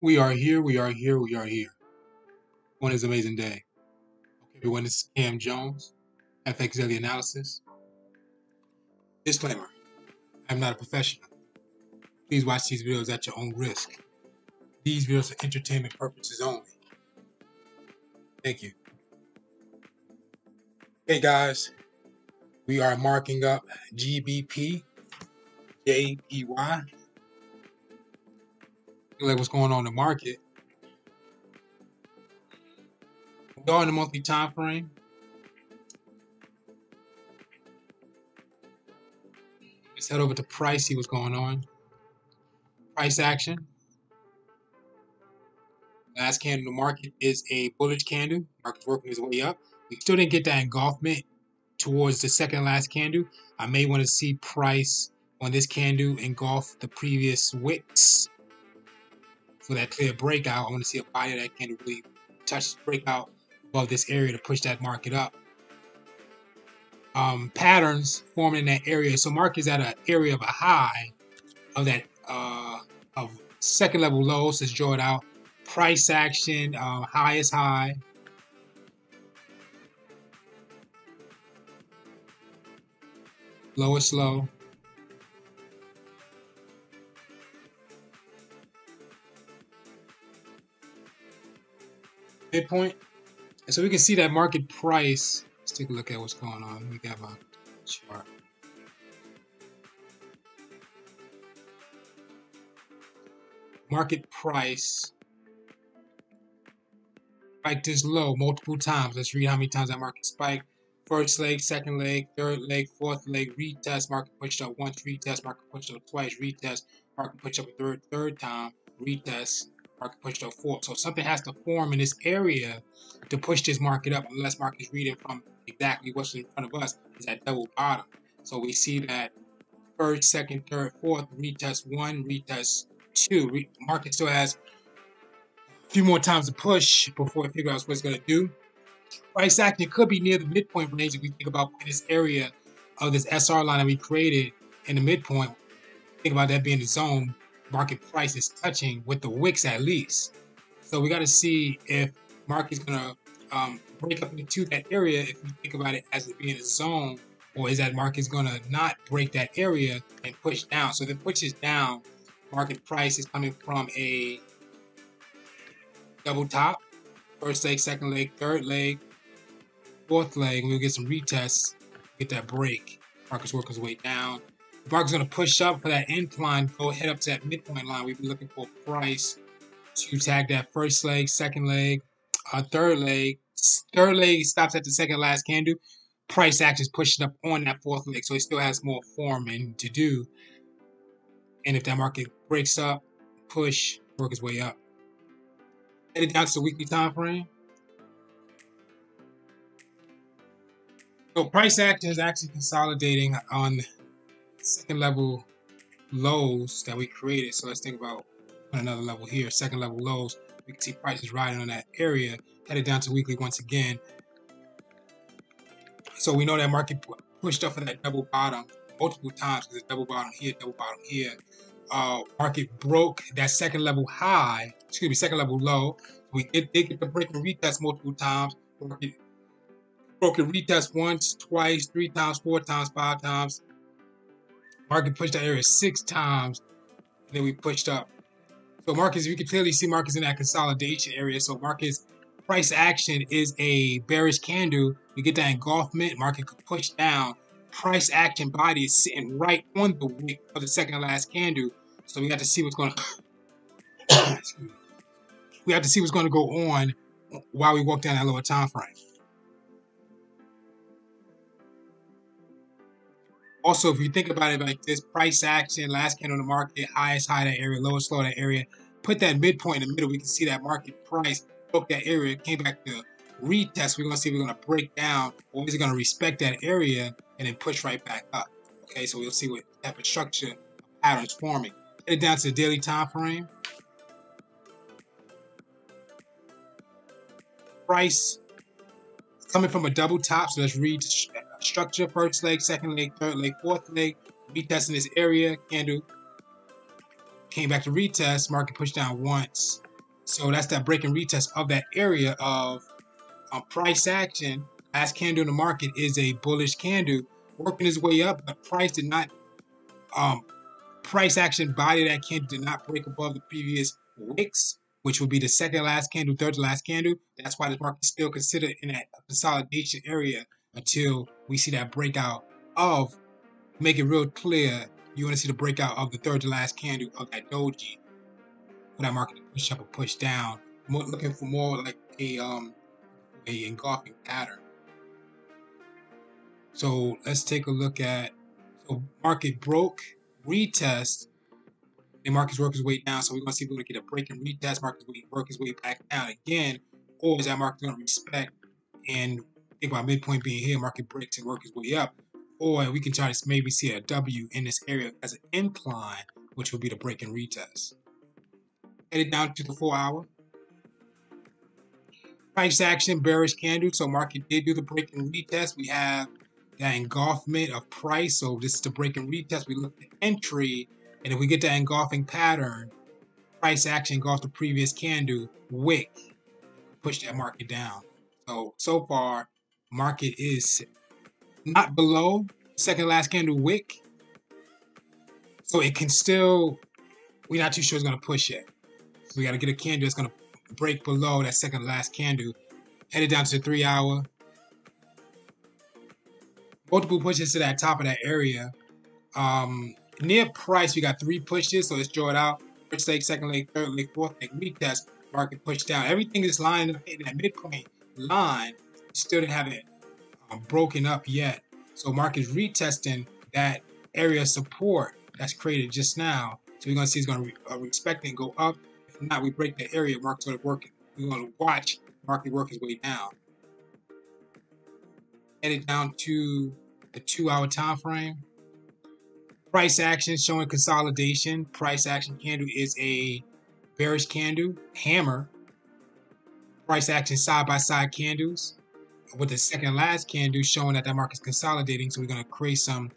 We are here. We are here. We are here. One is an amazing day. Okay, everyone, this is Cam Jones, FX Daily Analysis. Disclaimer: I'm not a professional. Please watch these videos at your own risk. These videos are for entertainment purposes only. Thank you. Hey guys, we are marking up GBP, JPY. Like what's going on in the market. We are in the monthly time frame. Let's head over to price, see what's going on. Price action. Last candle in the market is a bullish candle. Market's working its way up. We still didn't get that engulfment towards the second last candle. I may want to see price on this candle engulf the previous wicks for that clear breakout. I want to see a body of that candle really touch breakout above this area to push that market up. Patterns forming in that area. So market's at an area of a high of that of second level low. So let's draw it out. Price action, high is high. Low is low. Midpoint. And so we can see that market price. Let's take a look at what's going on. Let me grab my chart. Market price spiked this low multiple times. Let's read how many times that market spiked. First leg, second leg, third leg, fourth leg, retest, market pushed up once, retest, market pushed up twice, retest, market pushed up a third time, retest, market pushed up fourth. So something has to form in this area to push this market up, unless market's reading from exactly what's in front of us is that double bottom. So we see that first, second, third, fourth, retest one, retest two. Market still has a few more times to push before it figures out what it's going to do. Price action could be near the midpoint range if we think about this area of this SR line that we created in the midpoint. Think about that being the zone market price is touching with the wicks at least. So we got to see if market's going to break up into that area if we think about it as it being a zone, or is that market's going to not break that area and push down. So if it pushes down, market price is coming from a double top, first leg, second leg, third leg, fourth leg. We'll get some retests, get that break. Market's working its way down. If market's going to push up for that incline, go head up to that midpoint line. We've been looking for price to tag that first leg, second leg, third leg. Third leg stops at the second last candle. Price action is pushing up on that fourth leg, so it still has more forming to do. And if that market breaks up, push, work its way up. Headed down to the weekly time frame. So price action is actually consolidating on second level lows that we created. So let's think about on another level here, second level lows. We can see prices riding on that area, headed down to weekly once again. So we know that market pushed up for that double bottom multiple times because it's double bottom here, double bottom here. Market broke that second level high, second level low. We did get the break and retest multiple times. Market broke and retest once, twice, 3 times, 4 times, 5 times. Market pushed that area 6 times, and then we pushed up. So markets, you can clearly see markets in that consolidation area. So markets price action is a bearish candle. We get that engulfment, market could push down. Price action body is sitting right on the wick of the second last candle. So we have to see what's going to we have to see what's going to go on while we walk down that lower time frame. Also, if you think about it like this, price action, last candle in the market, highest high that area, lowest low that area. Put that midpoint in the middle, we can see that market price broke that area, came back to retest. We're going to see if we're going to break down, or is it going to respect that area and then push right back up. Okay, so we'll see what type of structure patterns forming. Headed down to the daily time frame. Price coming from a double top, so let's read structure. First leg, second leg, third leg, fourth leg. Retesting this area, candle came back to retest. Market pushed down once, So that's that break and retest of that area of price action. Last candle in the market is a bullish candle, working its way up, but price did not. Price action body of that candle did not break above the previous wicks, which would be the second last candle, third to last candle. That's why the market is still considered in that consolidation area until we see that breakout of. Make it real clear. You want to see the breakout of the third to last candle of that doji for that market to push up or push down. Looking for more like a engulfing pattern. So let's take a look at, so market broke, retest, the market's work its way down. So we're going to see if we're going to get a break and retest, market's work its way back down again, or is that market going to respect and think about midpoint being here, market breaks and work its way up, or we can try to maybe see a W in this area as an incline, which will be the break and retest. Headed down to the 4-hour. Price action, bearish candle. So market did do the break and retest. We have that engulfment of price. So this is the break and retest. We look at entry, and if we get that engulfing pattern, price action engulfed the previous candle, wick, push that market down. So far, market is not below second last candle wick. So it can still, we're not too sure it's going to push yet. So we got to get a candle that's going to break below that second last candle. Headed down to the 3-hour. Multiple pushes to that top of that area. Near price, we got 3 pushes, so let's draw it out. First leg, second leg, third leg, fourth leg, retest, market push down. Everything is lined up in that midpoint line. Still didn't have it broken up yet. So market is retesting that area of support that's created just now. So we're going to see it's going to respect and go up. If not, we break the area, market's going to work. We're going to watch market work its way down. Headed down to the 2-hour time frame. Price action showing consolidation. Price action candle is a bearish candle, hammer. Price action side by side candles with the second last candle showing that market's consolidating. So we're going to create some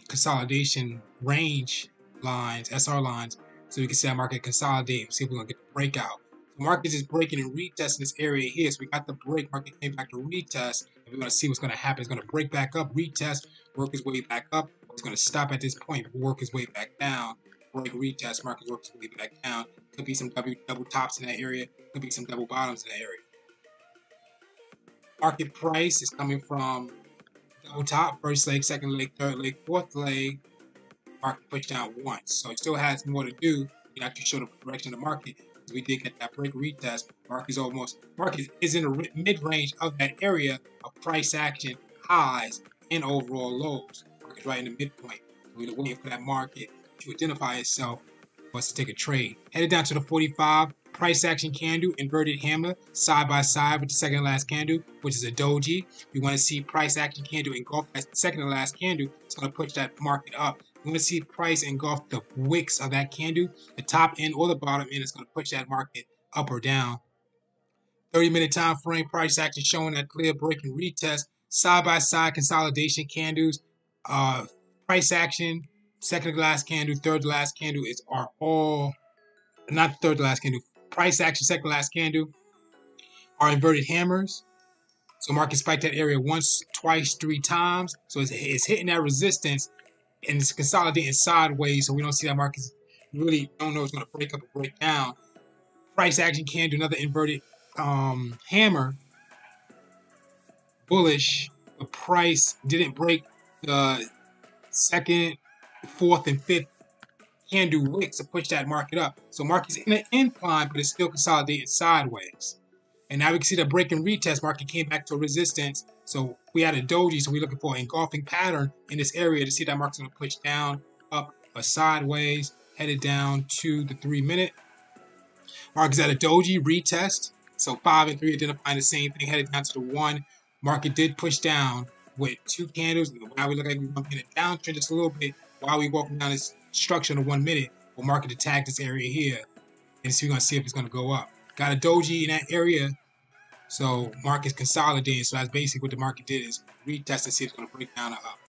consolidation range lines, SR lines, so we can see that market consolidate and see if we're going to get the breakout. The market is breaking and retesting this area here. So we got the break, market came back to retest, and we're going to see what's going to happen. It's going to break back up, retest, work its way back up. It's going to stop at this point, work its way back down, break, retest, market works its way back down. Could be some double tops in that area. Could be some double bottoms in that area. Market price is coming from double top, first leg, second leg, third leg, fourth leg. Market push down once. So it still has more to do. You have to show the direction of the market. We did get that break retest. Market is in the mid-range of that area of price action highs and overall lows. Market's right in the midpoint. We're waiting for that market to identify itself for us to take a trade. Headed down to the 45, price action candle, inverted hammer, side by side with the second to last candle, which is a doji. We want to see price action candle engulf that second to last candle. It's going to push that market up. We want to see price engulf the wicks of that candle, the top end or the bottom end. Is going to push that market up or down. 30-minute time frame, price action showing that clear break and retest, side by side consolidation candles, price action, second to last candle, third to last candle are all, not third to last candle, price action, second to last candle are inverted hammers. So market spiked that area once, twice, 3 times. So it's hitting that resistance and it's consolidating sideways. So we don't see that market, really don't know if it's going to break up or break down. Price action candle, another inverted hammer, bullish. The price didn't break the second, fourth, and fifth candle wicks to push that market up. So market's in an incline, but it's still consolidating sideways. And now we can see the break and retest. Market came back to a resistance. So we had a doji, so we're looking for an engulfing pattern in this area to see that market's going to push down, up, or sideways, headed down to the 3-minute. Market's at a doji retest. So 5 and 3 identifying the same thing, headed down to the 1. Market did push down with 2 candles. Now we look like we're going to get a downtrend just a little bit while we walking down this structure in the 1 minute. We'll market attack this area here. And so we're going to see if it's going to go up. Got a doji in that area. So market's consolidating. So that's basically what the market did, is retest and see if it's going to break down or up.